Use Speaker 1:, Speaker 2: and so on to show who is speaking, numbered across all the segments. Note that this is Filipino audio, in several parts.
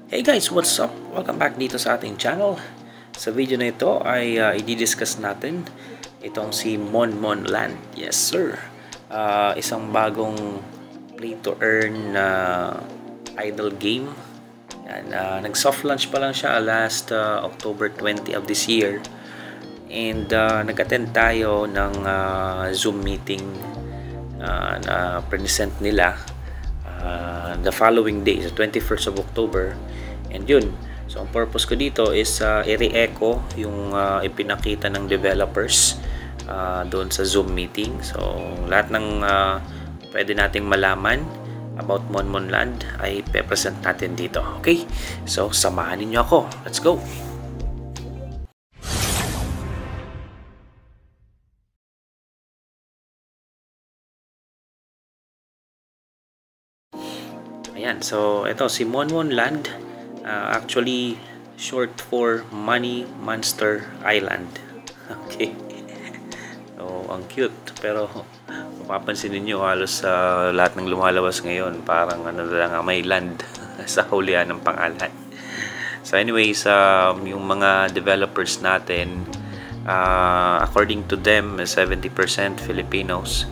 Speaker 1: Hey guys, what's up? Welcome back dito sa ating channel. Sa video na ito ay i-discuss natin itong si Mon Land. Yes sir. Isang bagong play to earn idle game. Yan, nag-soft launch pa lang siya last October 20 of this year. And nag-attend tayo ng Zoom meeting na present nila the following day, the 21st of October. And yun, so ang purpose ko dito is i-re-echo yung ipinakita ng developers doon sa Zoom meeting. So lahat ng pwede nating malaman about Mon Land ay pe-present natin dito. Okay, so samahan niyo ako, let's go. Ayan, so ito si Mon Land, actually short for Money Monster Island. Okay, so ang cute, pero mapapansin niyo halos lahat ng lumalabas ngayon parang ano lang, may land sa hulihan ng pangalan. So anyways, yung mga developers natin, according to them, 70% Filipinos.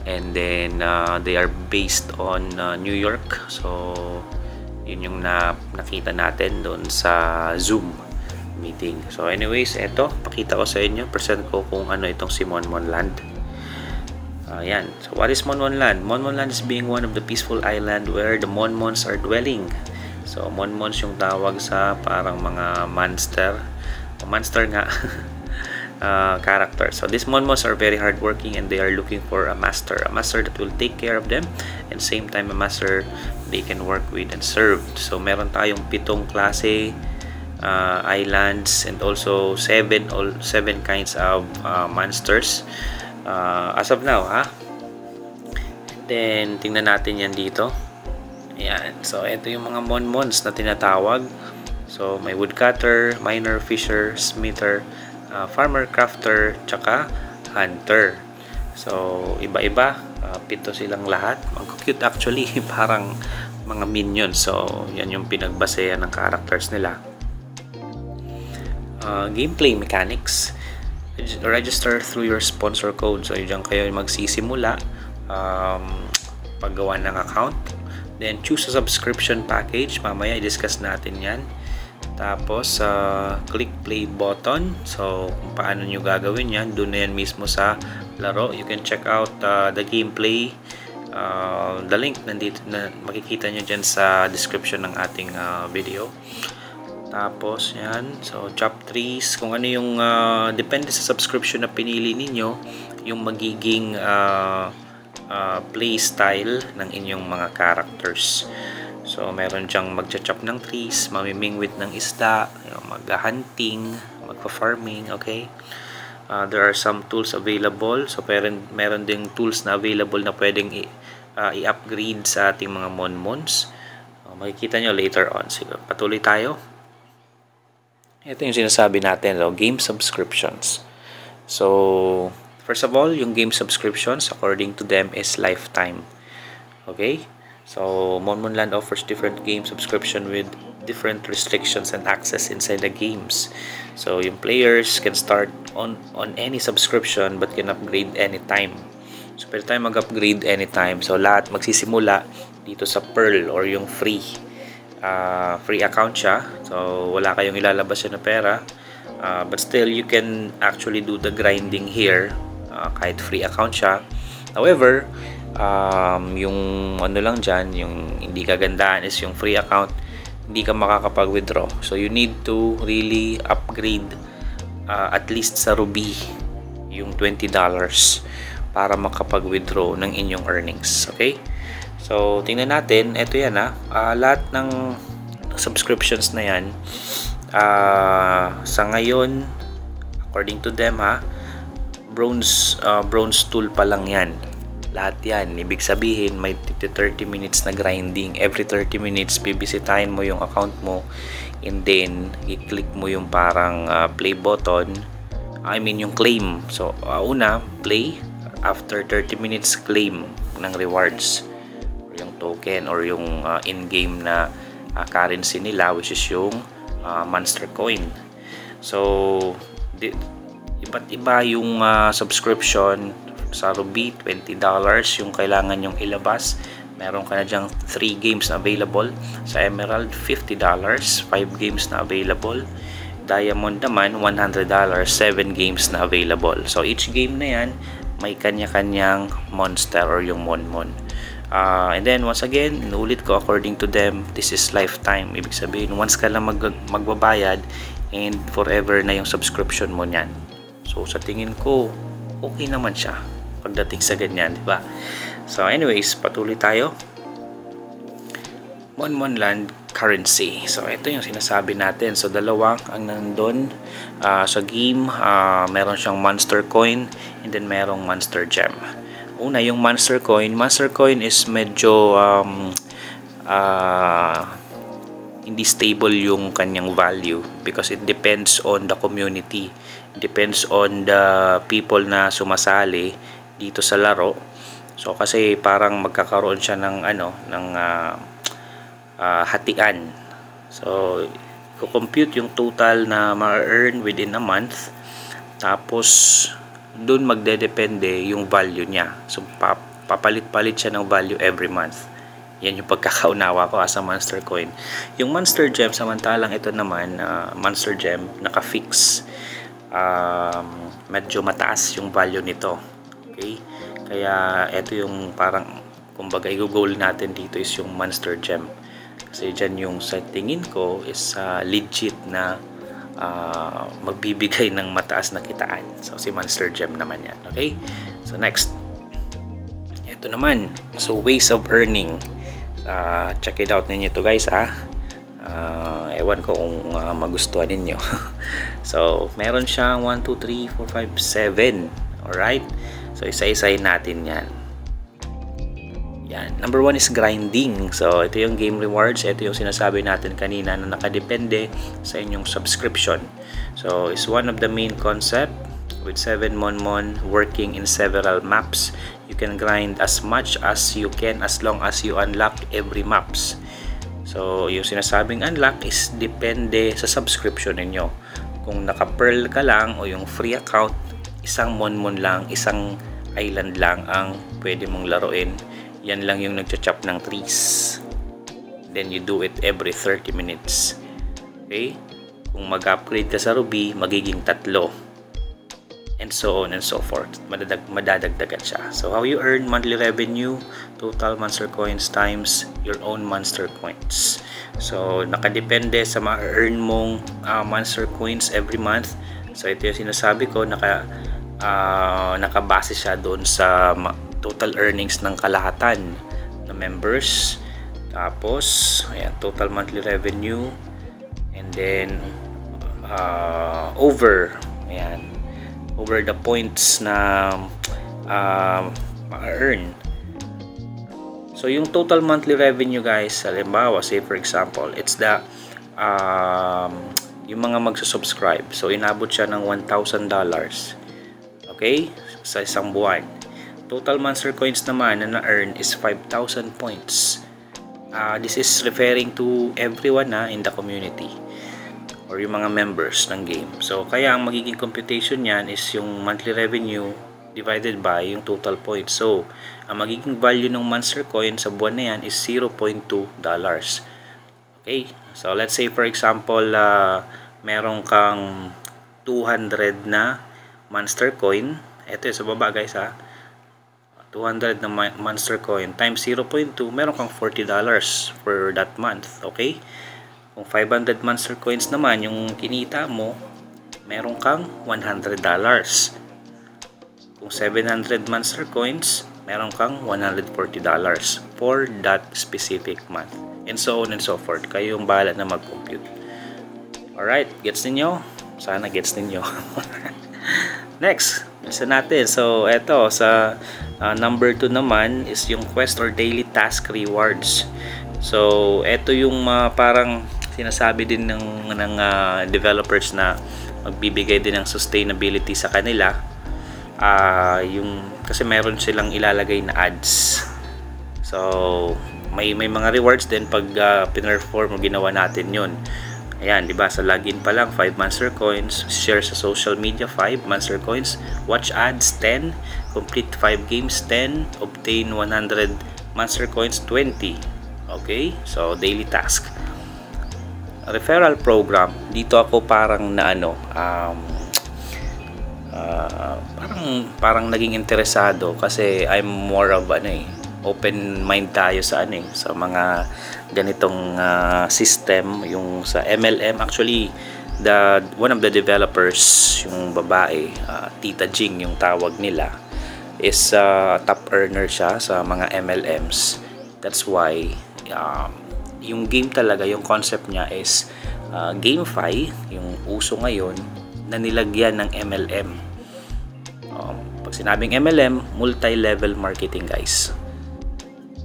Speaker 1: And then they are based on New York. So yun yung nakita natin doon sa Zoom meeting. So anyways, eto pakita ko sa inyo, present ko kung ano itong si Mon Land. Ayan. So what is Mon Land? Mon Land is being one of the peaceful island where the Monmons are dwelling. So Monmons yung tawag sa parang mga monster nga. Character. So these Monmons are very hardworking and they are looking for a master that will take care of them, and same time a master they can work with and serve. So meron tayong 7 klase islands and also 7 kinds of monsters as of now, Then tingnan natin yan dito. Ayan. So ito yung mga Monmons na tinatawag. So may woodcutter, miner, fisher, smither, farmer, crafter, tsaka hunter. So iba-iba, 7 silang lahat. Ang cute actually, parang mga minions. So yan yung pinagbasehan ng characters nila. Gameplay mechanics, register through your sponsor code. So diyan kayo magsisimula paggawa ng account. Then choose a subscription package, mamaya i-discuss natin yan. Tapos click play button. So kung paano nyo gagawin yan, doon na yan mismo sa laro. You can check out the gameplay, the link nandito na makikita nyo dyan sa description ng ating video. Tapos yan, so chop trees, kung ano yung depende sa subscription na pinili ninyo, yung magiging play style ng inyong mga characters. So meron dyang magcha-chop ng trees, mamimingwit ng isda, mag-hunting, magpa-farming, okay? There are some tools available. So meron ding tools na available na pwedeng i-upgrade sa ating mga Monmons. Makikita nyo later on. Sige, patuloy tayo. Ito yung sinasabi natin, game subscriptions. So first of all, yung game subscriptions according to them is lifetime. Okay? So Mon Land offers different game subscription with different restrictions and access inside the games. So yung players can start on any subscription but can upgrade anytime. So pwede tayo mag-upgrade anytime. So lahat magsisimula dito sa Pearl or yung free account siya. So wala kayong ilalabas na pera, but still you can actually do the grinding here kahit free account siya. However, yung ano lang dyan, yung hindi kagandaan is yung free account, hindi ka makakapag-withdraw. So you need to really upgrade at least sa Ruby yung $20 para makapag-withdraw ng inyong earnings. Okay? So tingnan natin, ito yan lahat ng subscriptions na yan sa ngayon, according to them bronze tool pa lang yan. Lahat yan, ibig sabihin may 30 minutes na grinding. Every 30 minutes bibisitahin mo yung account mo, and then i-click mo yung parang play button, yung claim. So una play, after 30 minutes claim ng rewards, or yung token or yung in-game na currency nila, which is yung Monster Coin. So iba't iba yung subscription. Sa Ruby, $20 yung kailangan yung ilabas. Meron ka na dyang 3 games na available. Sa Emerald, $50, 5 games na available. Diamond naman, $100, 7 games na available. So each game na yan may kanya-kanyang monster or yung monmon. And then once again, inulit ko, according to them, this is lifetime. Ibig sabihin, once ka lang magbabayad and forever na yung subscription mo niyan. So sa tingin ko, okay naman siya pagdating sa ganyan, di ba? So anyways, patuloy tayo. Monmonland currency. So ito yung sinasabi natin. So dalawa ang nandun sa game. Meron siyang Monster Coin and then merong Monster Gem. Una, yung Monster Coin. Monster Coin is medyo hindi stable yung kanyang value because it depends on the community. Depends on the people na sumasali dito sa laro. So kasi parang magkakaroon siya ng hatian. So i-compute yung total na ma-earn within a month. Tapos doon magdedepende yung value niya. So papalit-palit siya ng value every month. Yan yung pagkakaunawa ko as a Monster Coin. Yung Monster Gem, samantalang ito naman, Monster Gem, naka-fix. Medyo mataas yung value nito. Okay? Kaya ito yung parang, kumbaga, i-goal natin dito is yung Monster Gem. Kasi dyan yung sa tingin ko is legit na magbibigay ng mataas na kitaan. So si Monster Gem naman yan. Okay? So next. Ito naman. So ways of earning. Check it out ninyo to guys ewan ko kung magustuhan ninyo. So meron siyang 1, 2, 3, 4, 5, 7. Alright? So isa-isahin natin yan. Yan. Number 1 is grinding. So ito yung game rewards. Ito yung sinasabi natin kanina na nakadepende sa inyong subscription. So it's one of the main concept with 7 monmon working in several maps. You can grind as much as you can as long as you unlock every maps. So yung sinasabing unlock is depende sa subscription ninyo. Kung naka-pearl ka lang o yung free account, isang monmon lang, isang island lang ang pwede mong laruin. Yan lang yung nagcha-chop ng trees. Then you do it every 30 minutes. Okay? Kung mag-upgrade ka sa Ruby, magiging 3. And so on and so forth. Madadagdagan siya. So how you earn monthly revenue? Total Monster Coins times your own Monster Coins. So nakadepende sa ma-earn mong Monster Coins every month. So ito yung sinasabi ko, nakabase siya doon sa total earnings ng kalahatan na members. Tapos ayan, total monthly revenue, and then over the points na ma-earn. So yung total monthly revenue guys, halimbawa say for example, it's the yung mga magsusubscribe. So inabot siya ng $1,000. Okay? Sa isang buwan. Total Monster Coins naman na na-earn is 5,000 points. This is referring to everyone in the community or yung mga members ng game. So kaya ang magiging computation niyan is yung monthly revenue divided by yung total points. So ang magiging value ng Monster Coin sa buwan na yan is $0.2. Okay? So let's say for example, meron kang 200 na Monster Coin. Ito sa baba guys 200 na Monster Coin times 0.2, meron kang $40 for that month. Okay? Kung 500 Monster Coins naman yung kinita mo, meron kang $100. Kung 700 Monster Coins, meron kang $140 for that specific month. And so on and so forth. Kayo yung bahala na mag-compute. Alright, gets ninyo? Sana gets ninyo. Next, isa natin. So, eto, sa number 2 naman is yung quest or daily task rewards. So, eto yung parang sinasabi din ng developers na magbibigay din ng sustainability sa kanila. Kasi meron silang ilalagay na ads. So, may mga rewards din pag pinerform o ginawa natin yun. Ayan, di ba? Sa login pa lang, 5 Monster Coins. Share sa social media, 5 Monster Coins. Watch ads, 10. Complete 5 games, 10. Obtain 100 Monster Coins, 20. Okay? So, daily task. Referral program. Dito ako parang na parang naging interesado kasi I'm more of open mind tayo sa sa mga ganitong system. Yung sa MLM, actually one of the developers, yung babae, Tita Jing yung tawag nila, is top earner siya sa mga MLMs. That's why yung game talaga, yung concept niya is GameFi, yung uso ngayon na nilagyan ng MLM. Pag sinabing MLM, multi-level marketing, guys.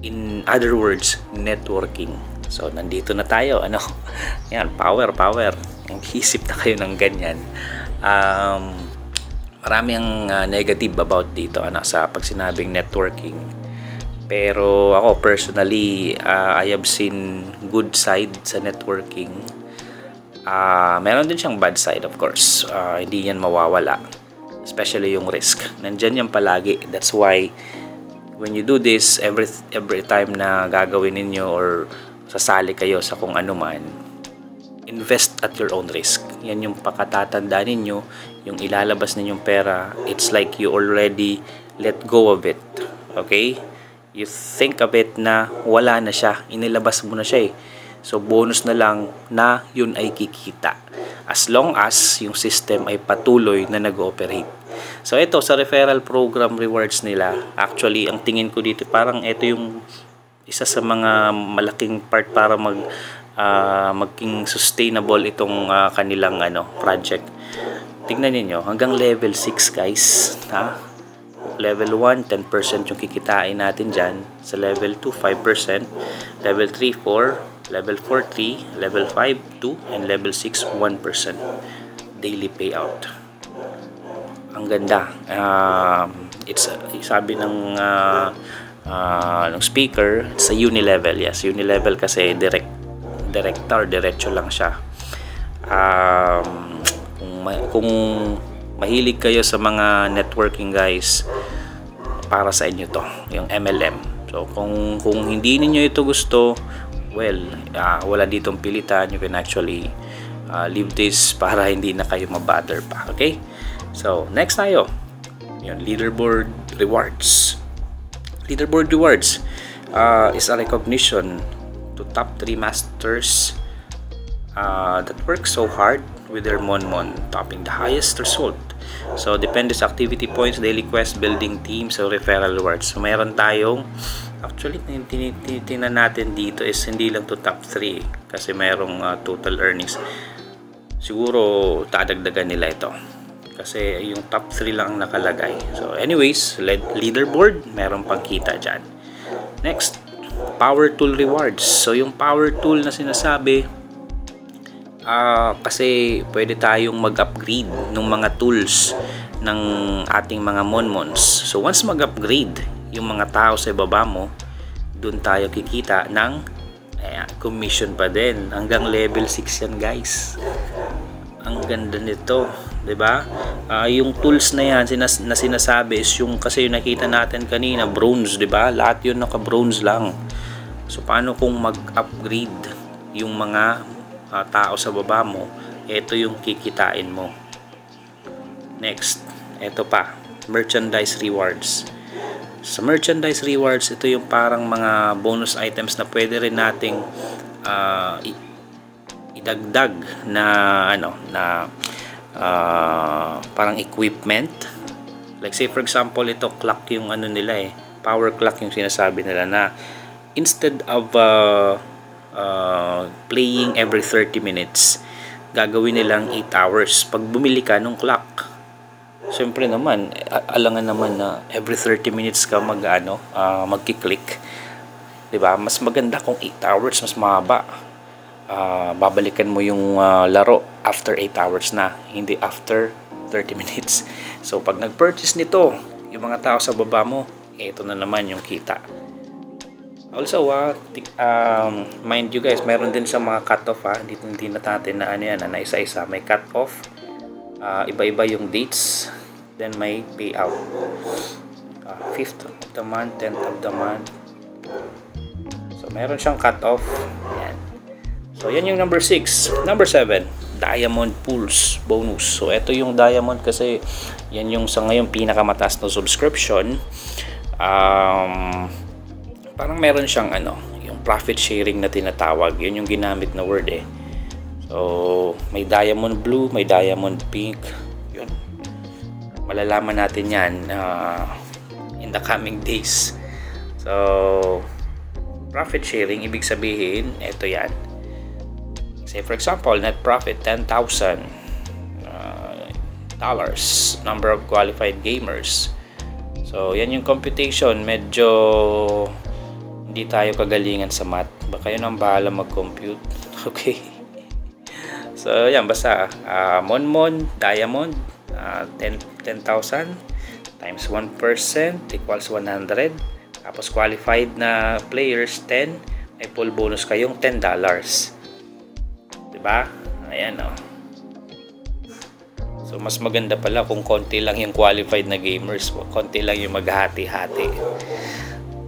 Speaker 1: In other words, networking. So, nandito na tayo. Yan, power. Ang isip na kayo ng ganyan. Marami ang negative about dito sa pag sinabing networking. Pero ako personally, I have seen good side sa networking. Meron din siyang bad side, of course. Hindi yan mawawala. Especially yung risk. Nandyan yan palagi. That's why when you do this, every time na gagawin ninyo or sasali kayo sa kung ano man, invest at your own risk. Yan yung pakatatandaan ninyo, yung ilalabas ninyong pera, it's like you already let go of it. Okay? You think of it na wala na siya, inilabas mo na siya So bonus na lang na yun ay kikita. As long as yung system ay patuloy na nag-ooperate. So ito sa referral program rewards nila, actually ang tingin ko dito parang ito yung isa sa mga malaking part para maging sustainable itong kanilang project. Tingnan niyo hanggang level 6, guys, level 1 10% yung kikitain natin diyan, sa level 2 5%, level 3 4, level 4 3, level 5 2, and level 6 1% daily payout. Ang ganda. It's sabi ng speaker, sa unilevel. Yes, unilevel kasi diretso lang siya. Kung mahilig kayo sa mga networking, guys, para sa inyo to, yung MLM. So kung hindi niyo ito gusto, well, wala ditong pilitan. You can actually leave this para hindi na kayo mabother pa. Okay? So, next tayo. Yung leaderboard rewards. Leaderboard rewards is a recognition to top 3 masters that work so hard with their Monmon, topping the highest result. So, depende sa activity points, daily quest, building teams, so referral rewards. So, mayroon tayong, actually, tinitingnan natin dito is hindi lang to top 3 kasi mayroong total earnings. Siguro, dadagdagan nila ito. Kasi yung top 3 lang ang nakalagay. So anyways, leaderboard, meron pang kita dyan. Next, power tool rewards. So yung power tool na sinasabi, kasi pwede tayong mag-upgrade ng mga tools ng ating mga monmons. So once mag-upgrade yung mga tao sa ibaba mo, dun tayo kikita ng commission pa din. Hanggang level 6 yan, guys. Ang ganda nito, 'di ba? Yung tools na yan na sinasabi is yung, kasi yung nakita natin kanina, bronze, 'di ba? Lahat 'yun naka-bronze lang. So paano kung mag-upgrade yung mga tao sa baba mo? Ito yung kikitain mo. Next, ito pa, merchandise rewards. Sa merchandise rewards, ito yung parang mga bonus items na pwede rin nating idagdag na parang equipment. Like say for example, ito clock yung nila power clock yung sinasabi nila, na instead of playing every 30 minutes, gagawin nilang 8 hours pag bumili ka nung clock. Siyempre naman, alangan naman na every 30 minutes ka magki-click, 'di ba? Mas maganda kung 8 hours, mas mahaba. Babalikan mo yung laro after 8 hours na, hindi after 30 minutes. So pag nag-purchase nito yung mga tao sa baba mo, ito na naman yung kita. Also, mind you guys, meron din sa mga cut-off hindi na natin na ano yan, na isa-isa. May cut-off, iba-iba yung dates, then may payout. 5th of the month, 10th of the month. So, meron siyang cut-off. Yan. So, yan yung number 6. Number 7, Diamond Pools bonus. So, ito yung Diamond kasi yan yung sa ngayon pinakamataas na subscription. Parang meron siyang yung profit sharing na tinatawag. Yun yung ginamit na word eh. So, may Diamond Blue, may Diamond Pink. Yun. Malalaman natin yan in the coming days. So, profit sharing, ibig sabihin, ito yan. Say for example, net profit, $10,000. Number of qualified gamers. So, yan yung computation. Medyo hindi tayo kagalingan sa math. Baka yun ang bahala mag-compute. Okay. So, yan. Basta, Monmon, Diamond, 10,000 times 1% equals 100. Tapos, qualified na players, 10. May full bonus kayong $10. Diba? Ayan, o. So, mas maganda pala kung konti lang yung qualified na gamers. Konti lang yung maghati-hati.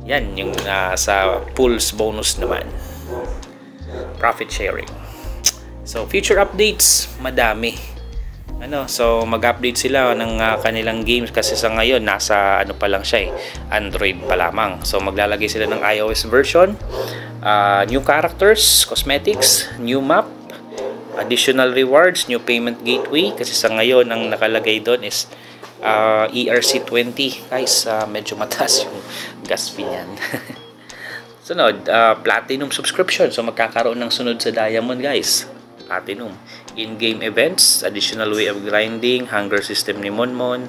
Speaker 1: Yan yung sa pools bonus naman. Profit sharing. So, future updates, madami. So mag-update sila ng kanilang games kasi sa ngayon nasa pa lang siya Android pa lamang. So maglalagay sila ng iOS version, new characters, cosmetics, new map, additional rewards, new payment gateway kasi sa ngayon ang nakalagay doon is ERC20. Guys, medyo mataas yung gas fee niyan. Sunod, platinum subscription. So magkakaroon ng sunod sa Diamond, guys. Platinum. In-game events, additional way of grinding, hunger system ni Monmon,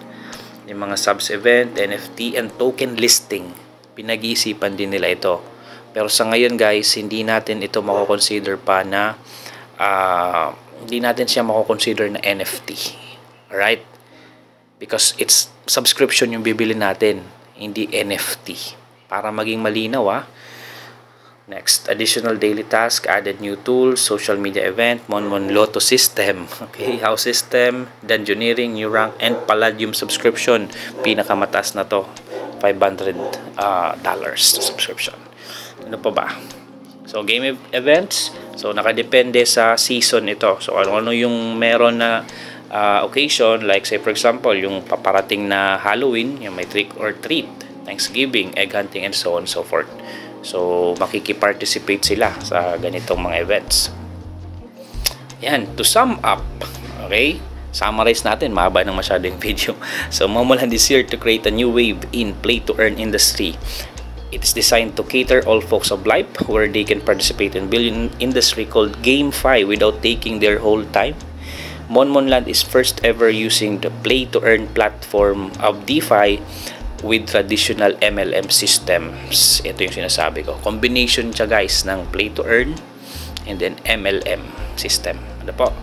Speaker 1: yung mga subs event, NFT, and token listing. Pinag-iisipan din nila ito. Pero sa ngayon, guys, hindi natin ito mako-consider pa na hindi natin siya mako-consider na NFT. Alright? Because it's subscription yung bibili natin, hindi NFT. Para maging malinaw, Next, additional daily task, added new tools, social media event, Monmon Lotto system, okay, house system, dungeoneering, new rank, and Palladium subscription. Pinakamataas na to, $500 subscription. Ano pa ba? So, game events. So, nakadepende sa season ito. So, ano yung meron na occasion, like say for example, yung paparating na Halloween, yung may trick or treat, Thanksgiving, egg hunting, and so on and so forth. So, makikiparticipate sila sa ganitong mga events. Yan, to sum up, okay? Summarize natin, mahaba ng masyado yung video. So, Momoland is here to create a new wave in play-to-earn industry. It is designed to cater all folks of life where they can participate in building industry called GameFi without taking their whole time. Monmonland is first ever using the play-to-earn platform of DeFi with traditional MLM systems. Ito yung sinasabi ko. Combination siya, guys, ng play to earn and then MLM system. Ano po?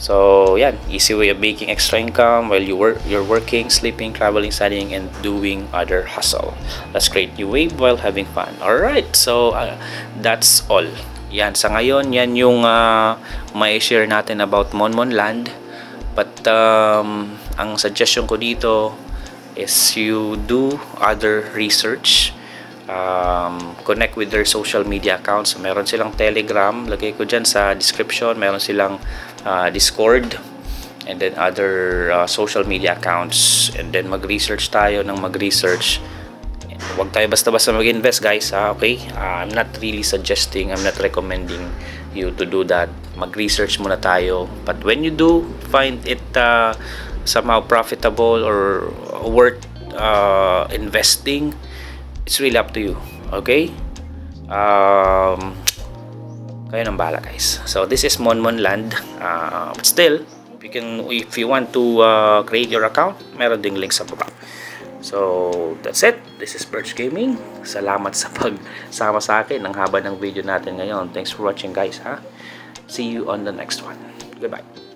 Speaker 1: So, yan. Easy way of making extra income while you're working, sleeping, traveling, studying, and doing other hustle. Let's create new wave while having fun. Alright. So, that's all. Yan. Sa ngayon, yan yung may share natin about Monmonland. But, ang suggestion ko dito is you do other research, connect with their social media accounts. Meron silang Telegram, lagay ko dyan sa description. Meron silang Discord, and then other social media accounts, and then mag-research tayo ng mag-research. Huwag tayo basta-basta mag-invest, guys, okay? I'm not really suggesting, I'm not recommending you to do that. Mag-research muna tayo, but when you do find it somehow profitable or worth investing, it's really up to you, okay? Kayo nang bahala, guys. So this is Monmonland, but still if you want to create your account, meron ding link sa baba. So that's it. This is Birch Gaming. Salamat sa pagsama sa akin ng haba ng video natin ngayon. Thanks for watching, guys. See you on the next one. Goodbye.